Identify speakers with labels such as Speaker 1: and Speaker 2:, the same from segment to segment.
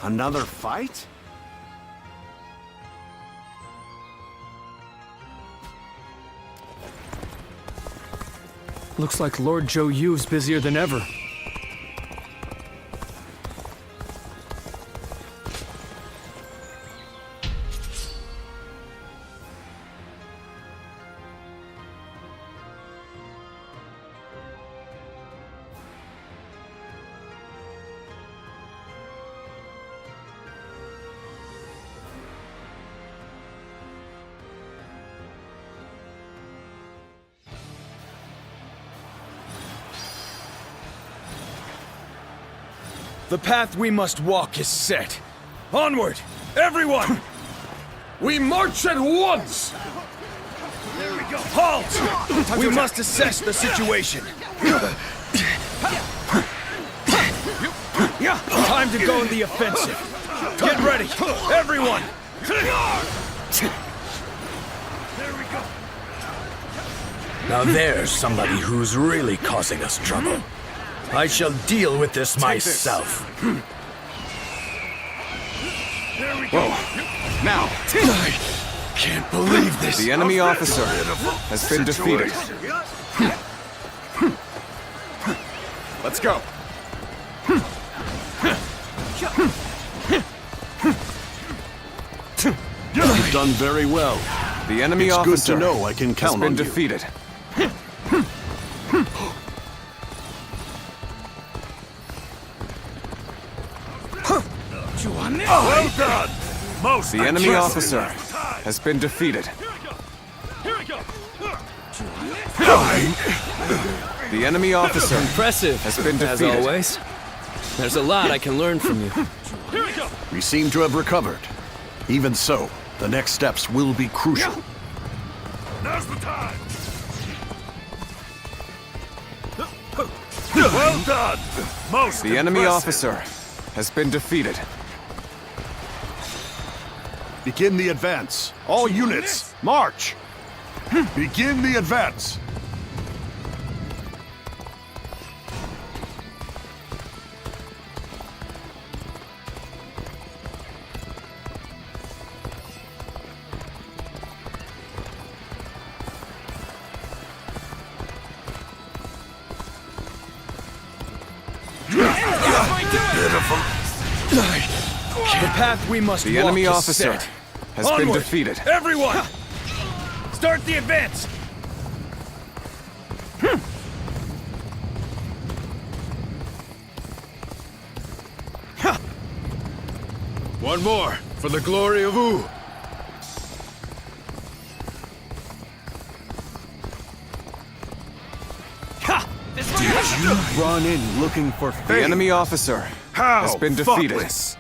Speaker 1: Another fight?
Speaker 2: Looks like Lord Zhou Yu's busier than ever.
Speaker 3: The path we must walk is set. Onward, everyone! We march at once! There we go. Halt! We must assess the situation. Time to go in the offensive. Get ready, everyone!
Speaker 4: Now there's somebody who's really causing us trouble. I shall deal with this myself.
Speaker 1: Whoa. Now.
Speaker 3: I can't believe this.
Speaker 1: The enemy officer has been defeated. Let's go. You've done very well. The enemy officer good to know I can count has been defeated.
Speaker 4: Well done! Most
Speaker 1: the enemy officer has been defeated. The enemy officer
Speaker 2: Impressive,
Speaker 1: has been defeated.
Speaker 2: as always. There's a lot I can learn from you.
Speaker 5: We seem to have recovered. Even so, the next steps will be crucial.
Speaker 4: Now's the time! Well done! Most
Speaker 1: the enemy
Speaker 4: impressive.
Speaker 1: officer has been defeated.
Speaker 5: Begin the advance. All units, march! Begin the advance.
Speaker 3: The path we must
Speaker 1: The
Speaker 3: walk
Speaker 1: enemy
Speaker 3: is
Speaker 1: officer
Speaker 3: set.
Speaker 1: has been
Speaker 3: Onward,
Speaker 1: defeated.
Speaker 3: Everyone! Start the advance!
Speaker 4: One more, for the glory of Wu.
Speaker 5: Did you run in looking for fame?
Speaker 1: The enemy officer has been defeated.
Speaker 4: Thoughtless.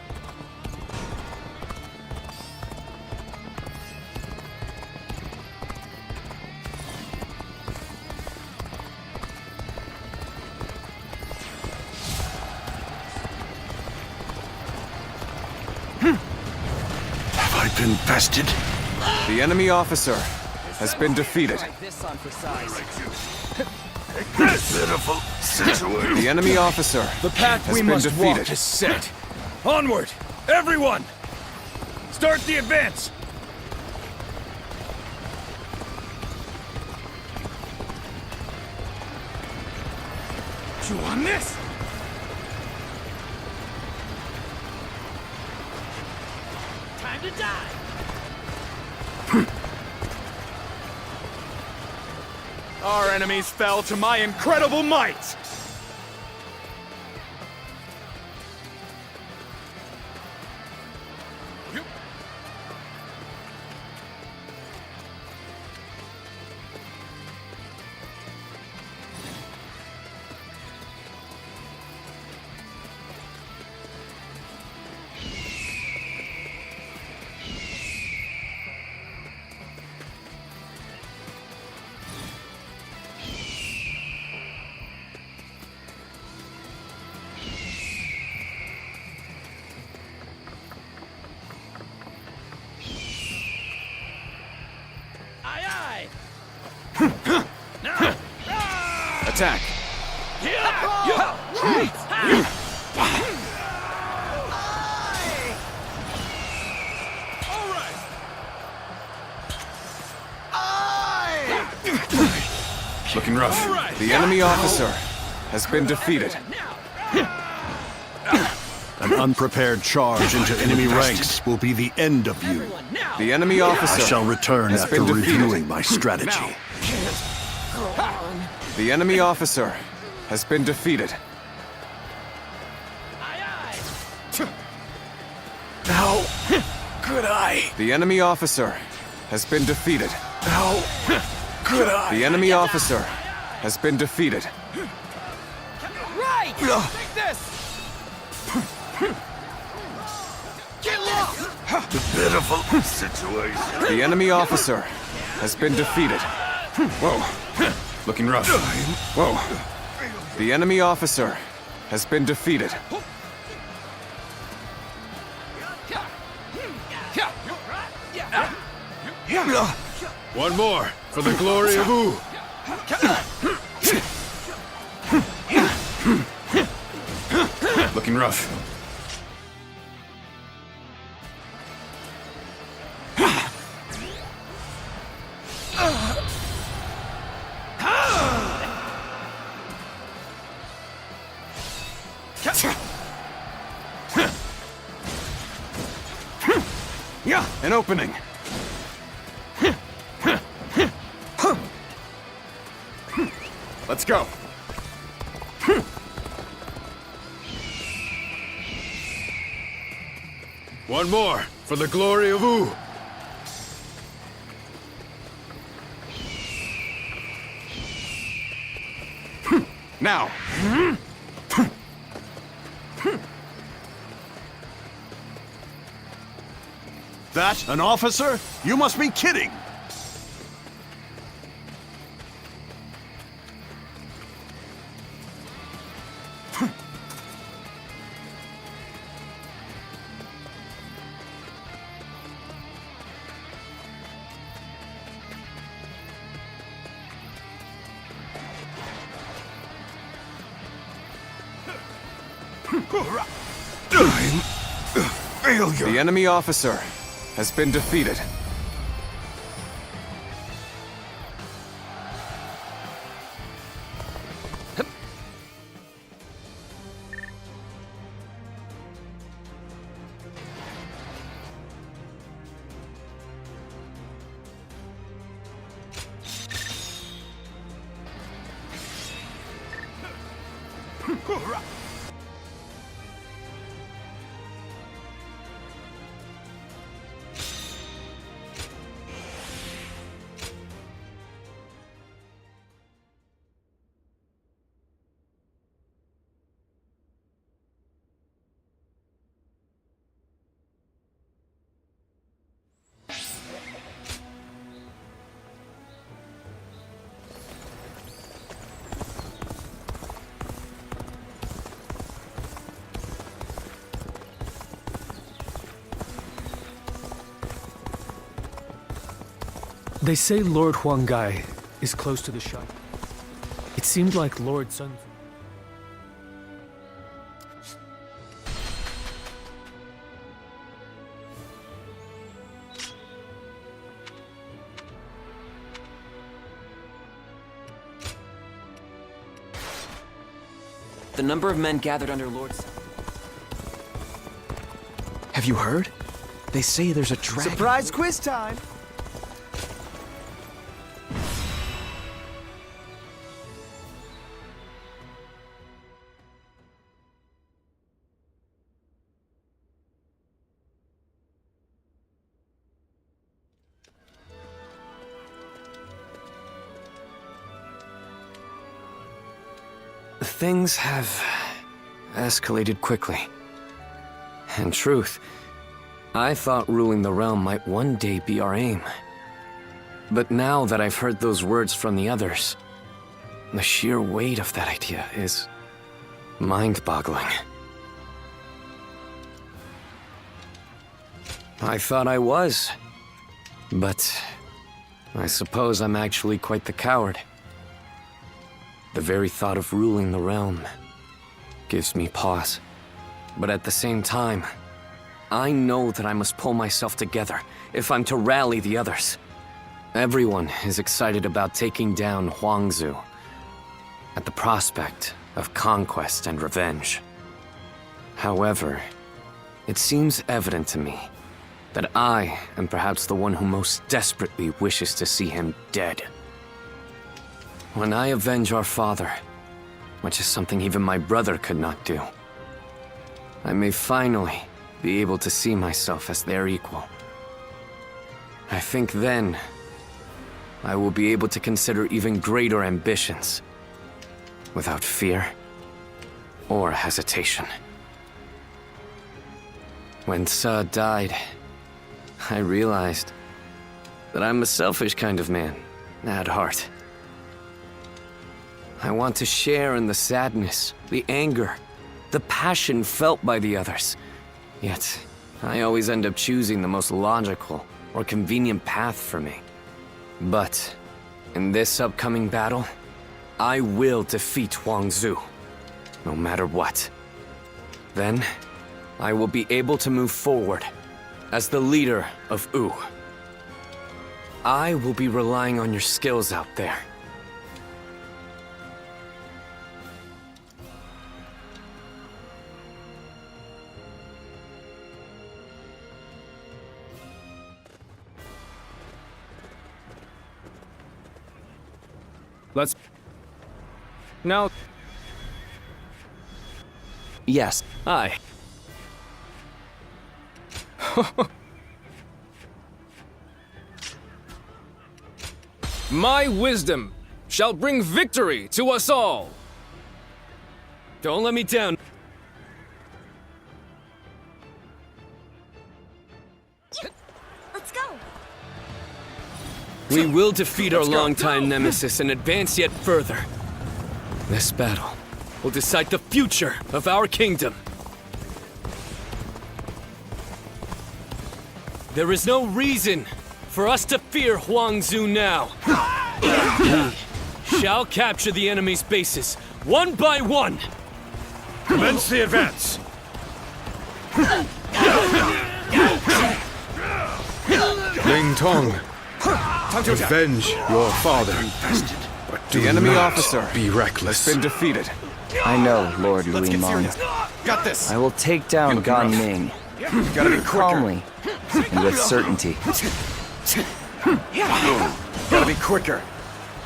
Speaker 5: Have I been bested?
Speaker 1: The enemy officer has been defeated.
Speaker 4: Pitiful situation.
Speaker 1: The enemy officer
Speaker 3: The path
Speaker 1: has
Speaker 3: we
Speaker 1: been
Speaker 3: must walk
Speaker 1: defeated.
Speaker 3: is set. Onward, everyone! Start the advance!
Speaker 4: You on this?
Speaker 6: Time to die!
Speaker 3: Our enemies fell to my incredible might!
Speaker 6: Aye aye!
Speaker 1: Attack.
Speaker 3: Looking rough.
Speaker 1: The enemy officer has been defeated.
Speaker 5: An unprepared charge into enemy ranks will be the end of you.
Speaker 1: The enemy
Speaker 5: I
Speaker 1: officer
Speaker 5: shall return
Speaker 1: has
Speaker 5: after
Speaker 1: been defeated.
Speaker 5: reviewing my strategy.
Speaker 1: The enemy officer has been defeated.
Speaker 4: How could I?
Speaker 1: The enemy officer has been defeated.
Speaker 4: How could I?
Speaker 1: The enemy officer has been defeated.
Speaker 6: Right! Take this! Get lost!
Speaker 4: Pitiful situation.
Speaker 1: The enemy officer has been defeated.
Speaker 3: Whoa. Looking rough. Whoa.
Speaker 1: The enemy officer has been defeated.
Speaker 3: One more for the glory of Wu. Looking rough.
Speaker 1: An opening. Let's go.
Speaker 3: One more for the glory of Wu.
Speaker 1: Now.
Speaker 5: That an officer? You must be kidding!
Speaker 4: Failure.
Speaker 1: The enemy officer has been defeated.
Speaker 2: They say Lord Huanggai is close to the shop. It seemed like Lord Sun.
Speaker 7: The number of men gathered under Lord Sun.
Speaker 8: Have you heard? They say there's a dragon.
Speaker 6: Surprise quiz time!
Speaker 8: Things have escalated quickly. In truth, I thought ruling the realm might one day be our aim. But now that I've heard those words from the others, the sheer weight of that idea is mind-boggling. I thought I was, but I suppose I'm actually quite the coward. The very thought of ruling the realm gives me pause. But at the same time, I know that I must pull myself together if I'm to rally the others. Everyone is excited about taking down Huangzu at the prospect of conquest and revenge. However, it seems evident to me that I am perhaps the one who most desperately wishes to see him dead. When I avenge our father, which is something even my brother could not do, I may finally be able to see myself as their equal. I think then I will be able to consider even greater ambitions without fear or hesitation. When Sa died, I realized that I'm a selfish kind of man at heart. I want to share in the sadness, the anger, the passion felt by the others. Yet, I always end up choosing the most logical or convenient path for me. But, in this upcoming battle, I will defeat Huangzu, no matter what. Then, I will be able to move forward as the leader of Wu. I will be relying on your skills out there.
Speaker 2: Let's... Now...
Speaker 7: Yes.
Speaker 2: Aye.
Speaker 3: My wisdom shall bring victory to us all.
Speaker 2: Don't let me down.
Speaker 9: Let's go.
Speaker 2: We will defeat our longtime nemesis and advance yet further. This battle will decide the future of our kingdom. There is no reason for us to fear Huangzu now. We shall capture the enemy's bases, one by one.
Speaker 5: Commence the advance.
Speaker 1: Ling Tong, avenge your father. But do
Speaker 10: The enemy
Speaker 1: not
Speaker 10: officer
Speaker 1: be reckless.
Speaker 10: Been defeated.
Speaker 6: I know, Lord Louis Mong.
Speaker 10: Got this.
Speaker 6: I will take down Gan Ning.
Speaker 10: Gotta be quicker.
Speaker 6: Calmly and with certainty.
Speaker 10: Gotta be quicker.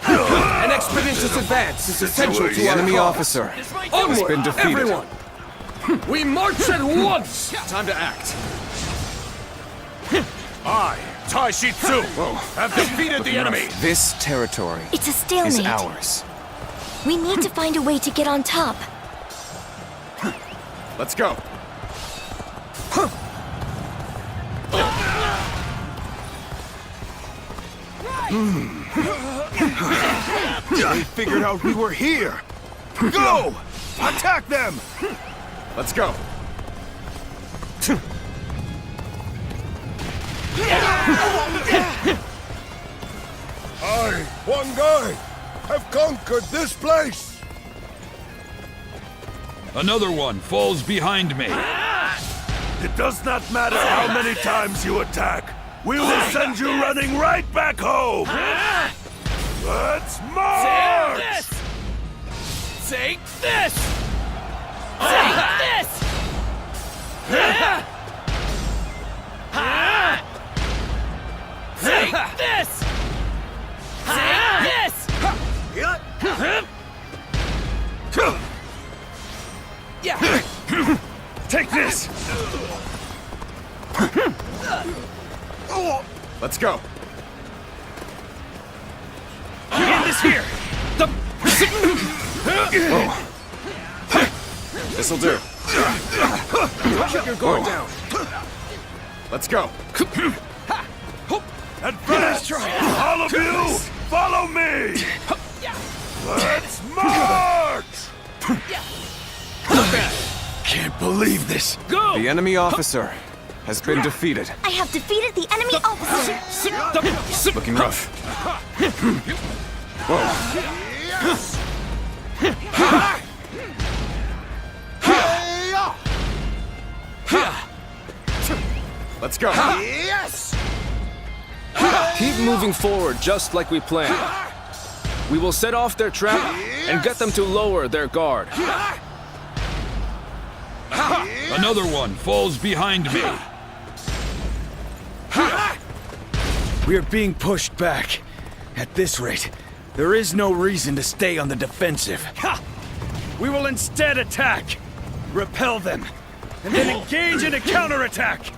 Speaker 10: An expeditious advance is essential to the enemy officer. Has been defeated.
Speaker 3: Everyone! We march at once!
Speaker 10: Time to act.
Speaker 5: I, Tai Shi Tzu, have defeated the enemy.
Speaker 10: This territory
Speaker 9: It's a
Speaker 10: is
Speaker 9: stalemate.
Speaker 10: ours.
Speaker 9: We need to find a way to get on top.
Speaker 10: Let's go.
Speaker 5: They figured out we were here. Go! Attack them!
Speaker 10: Let's go.
Speaker 5: I, one guy, have conquered this place.
Speaker 3: Another one falls behind me.
Speaker 5: It does not matter how many times you attack. We will send you running right back home. Let's march!
Speaker 3: Take this! Take this! Take this! Take this! Yeah!
Speaker 5: Take this!
Speaker 10: Let's go.
Speaker 3: End this here!
Speaker 10: This'll do. Keep your guard down. Let's go.
Speaker 5: Advance! All of you, follow me! Let's march!
Speaker 3: Can't believe this!
Speaker 10: The enemy officer has been defeated.
Speaker 9: I have defeated the enemy officer.
Speaker 10: Looking rough. Let's go.
Speaker 5: Yes!
Speaker 3: Keep moving forward just like we planned. We will set off their trap and get them to lower their guard.
Speaker 11: Another one falls behind me.
Speaker 3: We are being pushed back. At this rate, there is no reason to stay on the defensive. We will instead attack, repel them, and then engage in a counterattack.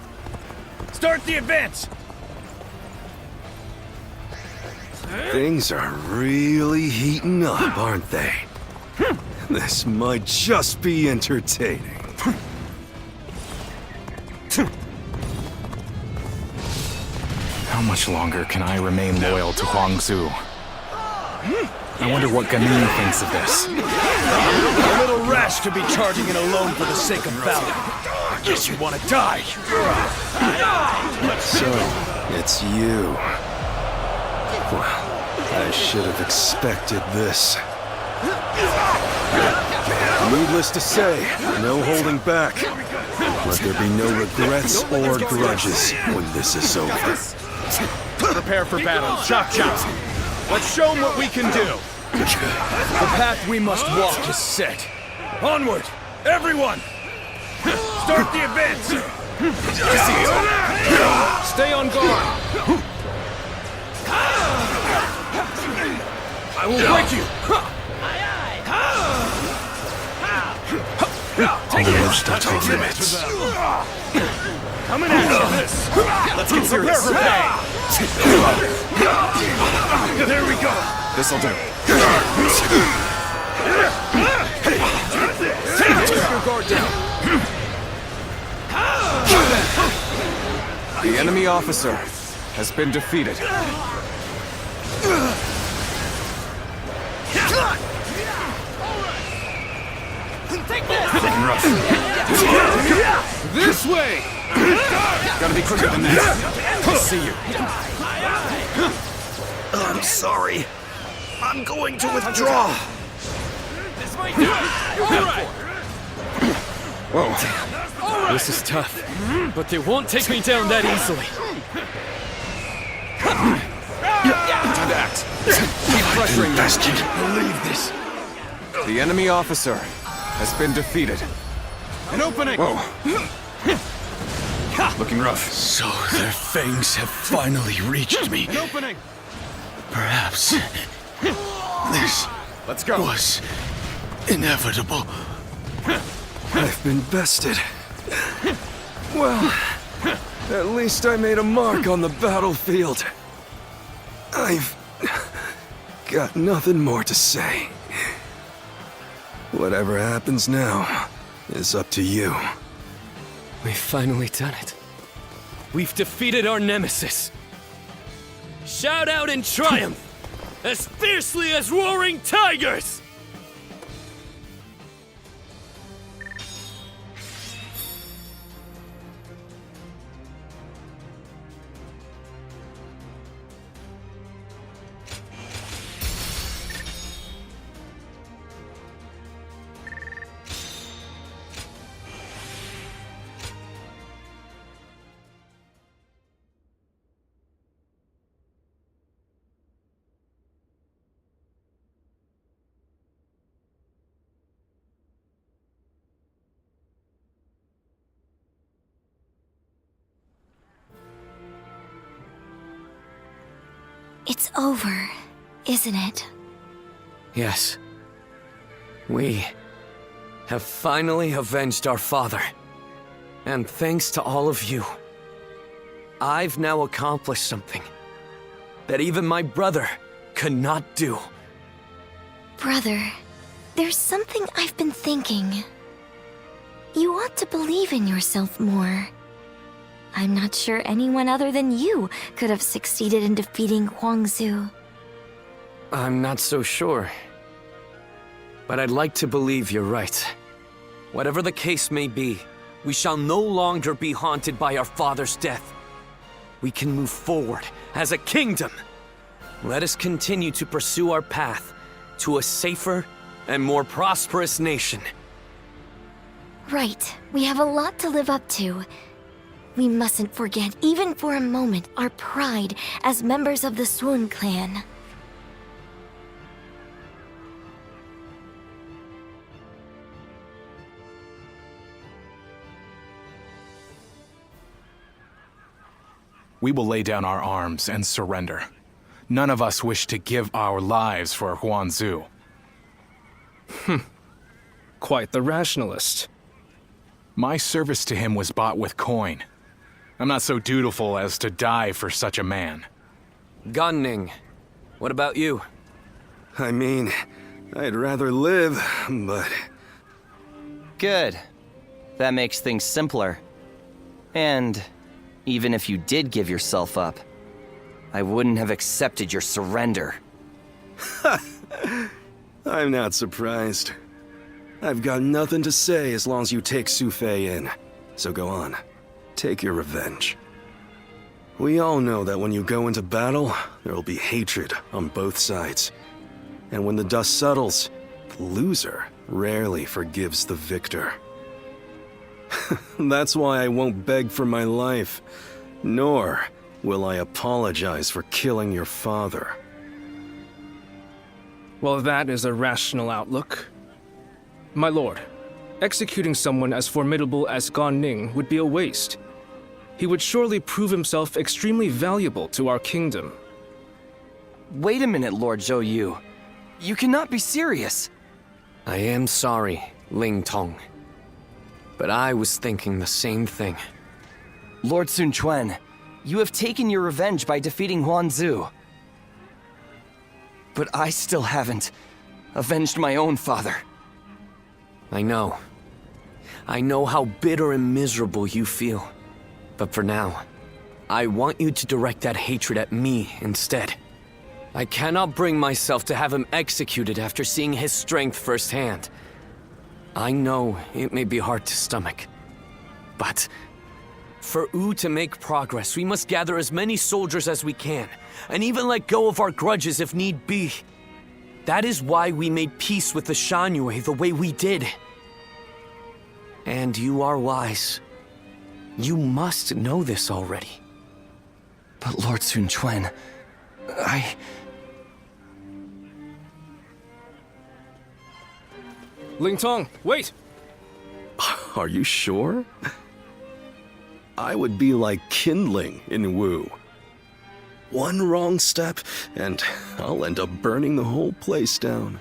Speaker 3: Start the advance!
Speaker 1: Things are really heating up, aren't they? This might just be entertaining.
Speaker 10: How much longer can I remain loyal to Huangzu? I wonder what Ganin thinks of this.
Speaker 3: A little rash to be charging in alone for the sake of valor. I guess you want to die.
Speaker 1: So, it's you. Well, I should have expected this. Needless to say, no holding back. Let there be no regrets or grudges when this is over.
Speaker 3: Prepare for battle. Chop chop. Let's show them what we can do. The path we must walk is set. Onward, everyone! Start the advance! Stay on guard! I will break you!
Speaker 1: Almost at our limits.
Speaker 3: Coming at you! Let's get serious! There we go!
Speaker 10: This'll do.
Speaker 3: Take your guard down!
Speaker 10: The enemy officer has been defeated.
Speaker 3: Looking rough. This way! Gotta be quicker than that. I see you.
Speaker 1: I'm sorry. I'm going to withdraw.
Speaker 2: This might do it!
Speaker 3: Whoa.
Speaker 2: This is tough, but they won't take me down that easily.
Speaker 3: Time to act. Keep pressuring them. Believe this.
Speaker 10: The enemy officer has been defeated.
Speaker 3: An opening!
Speaker 10: Whoa. Looking rough.
Speaker 3: So their fangs have finally reached me.
Speaker 10: An opening!
Speaker 3: Perhaps this was inevitable.
Speaker 1: I've been bested. Well, at least I made a mark on the battlefield. I've got nothing more to say. Whatever happens now is up to you.
Speaker 2: We've finally done it. We've defeated our nemesis. Shout out in triumph, as fiercely as roaring tigers!
Speaker 9: It's over, isn't it?
Speaker 2: Yes. We have finally avenged our father. And thanks to all of you, I've now accomplished something that even my brother could not do.
Speaker 9: Brother, there's something I've been thinking. You ought to believe in yourself more. I'm not sure anyone other than you could have succeeded in defeating Huangzu.
Speaker 2: I'm not so sure. But I'd like to believe you're right. Whatever the case may be, we shall no longer be haunted by our father's death. We can move forward as a kingdom. Let us continue to pursue our path to a safer and more prosperous nation.
Speaker 9: Right, we have a lot to live up to. We mustn't forget, even for a moment, our pride as members of the Swoon clan.
Speaker 10: We will lay down our arms and surrender. None of us wish to give our lives for Huanzu.
Speaker 12: Quite the rationalist.
Speaker 10: My service to him was bought with coin. I'm not so dutiful as to die for such a man.
Speaker 2: Gan Ning, what about you?
Speaker 1: I mean, I'd rather live, but...
Speaker 6: Good. That makes things simpler. And even if you did give yourself up, I wouldn't have accepted your surrender.
Speaker 1: I'm not surprised. I've got nothing to say as long as you take Su Fei in. So go on. Take your revenge. We all know that when you go into battle, there will be hatred on both sides. And when the dust settles, the loser rarely forgives the victor. That's why I won't beg for my life, nor will I apologize for killing your father.
Speaker 12: Well, that is a rational outlook. My lord, executing someone as formidable as Gan Ning would be a waste. He would surely prove himself extremely valuable to our kingdom.
Speaker 6: Wait a minute, Lord Zhou Yu. You cannot be serious.
Speaker 2: I am sorry, Ling Tong. But I was thinking the same thing.
Speaker 6: Lord Sun Quan, you have taken your revenge by defeating Huanzu. But I still haven't avenged my own father.
Speaker 2: I know. I know how bitter and miserable you feel. But for now, I want you to direct that hatred at me instead. I cannot bring myself to have him executed after seeing his strength firsthand. I know it may be hard to stomach, but for Wu to make progress, we must gather as many soldiers as we can, and even let go of our grudges if need be. That is why we made peace with the Shan the way we did. And you are wise. You must know this already.
Speaker 6: But Lord Sun Quan,
Speaker 12: Ling Tong, wait!
Speaker 1: Are you sure? I would be like kindling in Wu. One wrong step, and I'll end up burning the whole place down.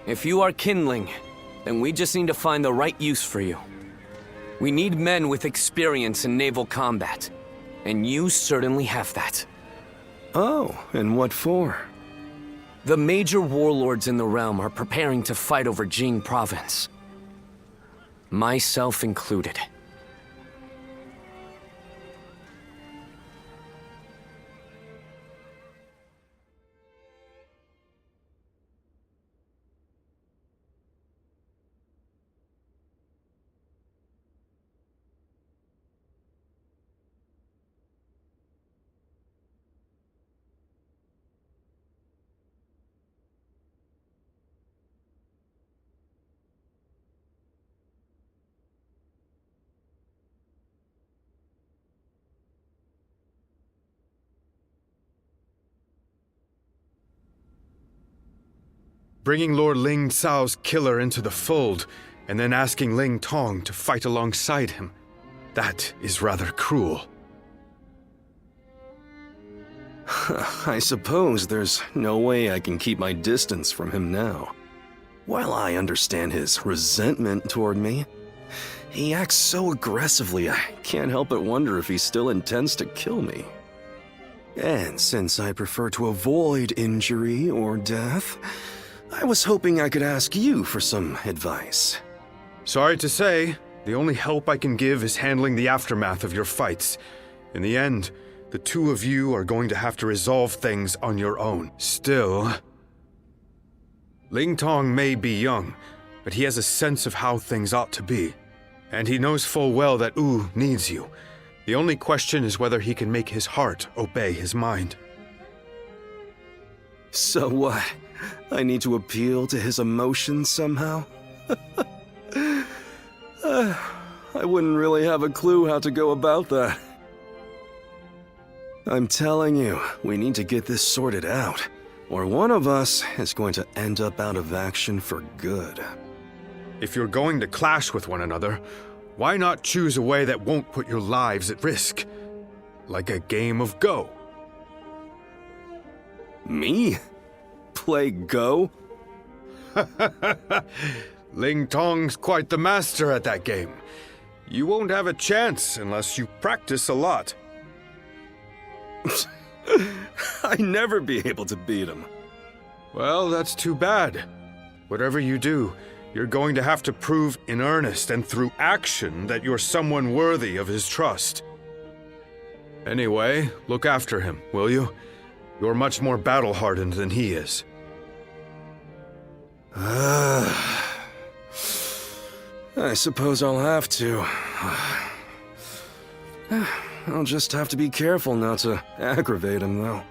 Speaker 2: If you are kindling, then we just need to find the right use for you. We need men with experience in naval combat, and you certainly have that.
Speaker 1: Oh, and what for?
Speaker 2: The major warlords in the realm are preparing to fight over Jing province. Myself included.
Speaker 13: Bringing Lord Ling Cao's killer into the fold, and then asking Ling Tong to fight alongside him. That is rather cruel.
Speaker 1: I suppose there's no way I can keep my distance from him now. While I understand his resentment toward me, he acts so aggressively I can't help but wonder if he still intends to kill me. And since I prefer to avoid injury or death, I was hoping I could ask you for some advice.
Speaker 13: Sorry to say, the only help I can give is handling the aftermath of your fights. In the end, the two of you are going to have to resolve things on your own. Still, Ling Tong may be young, but he has a sense of how things ought to be. And he knows full well that Wu needs you. The only question is whether he can make his heart obey his mind.
Speaker 1: So what? I need to appeal to his emotions somehow? I wouldn't really have a clue how to go about that. I'm telling you, we need to get this sorted out, or one of us is going to end up out of action for good.
Speaker 13: If you're going to clash with one another, why not choose a way that won't put your lives at risk? Like a game of Go.
Speaker 1: Me? Play Go?
Speaker 13: Ling Tong's quite the master at that game. You won't have a chance unless you practice a lot.
Speaker 1: I'd never be able to beat him.
Speaker 13: Well, that's too bad. Whatever you do, you're going to have to prove in earnest and through action that you're someone worthy of his trust. Anyway, look after him, will you? You're much more battle-hardened than he is.
Speaker 1: I suppose I'll have to. I'll just have to be careful not to aggravate him, though.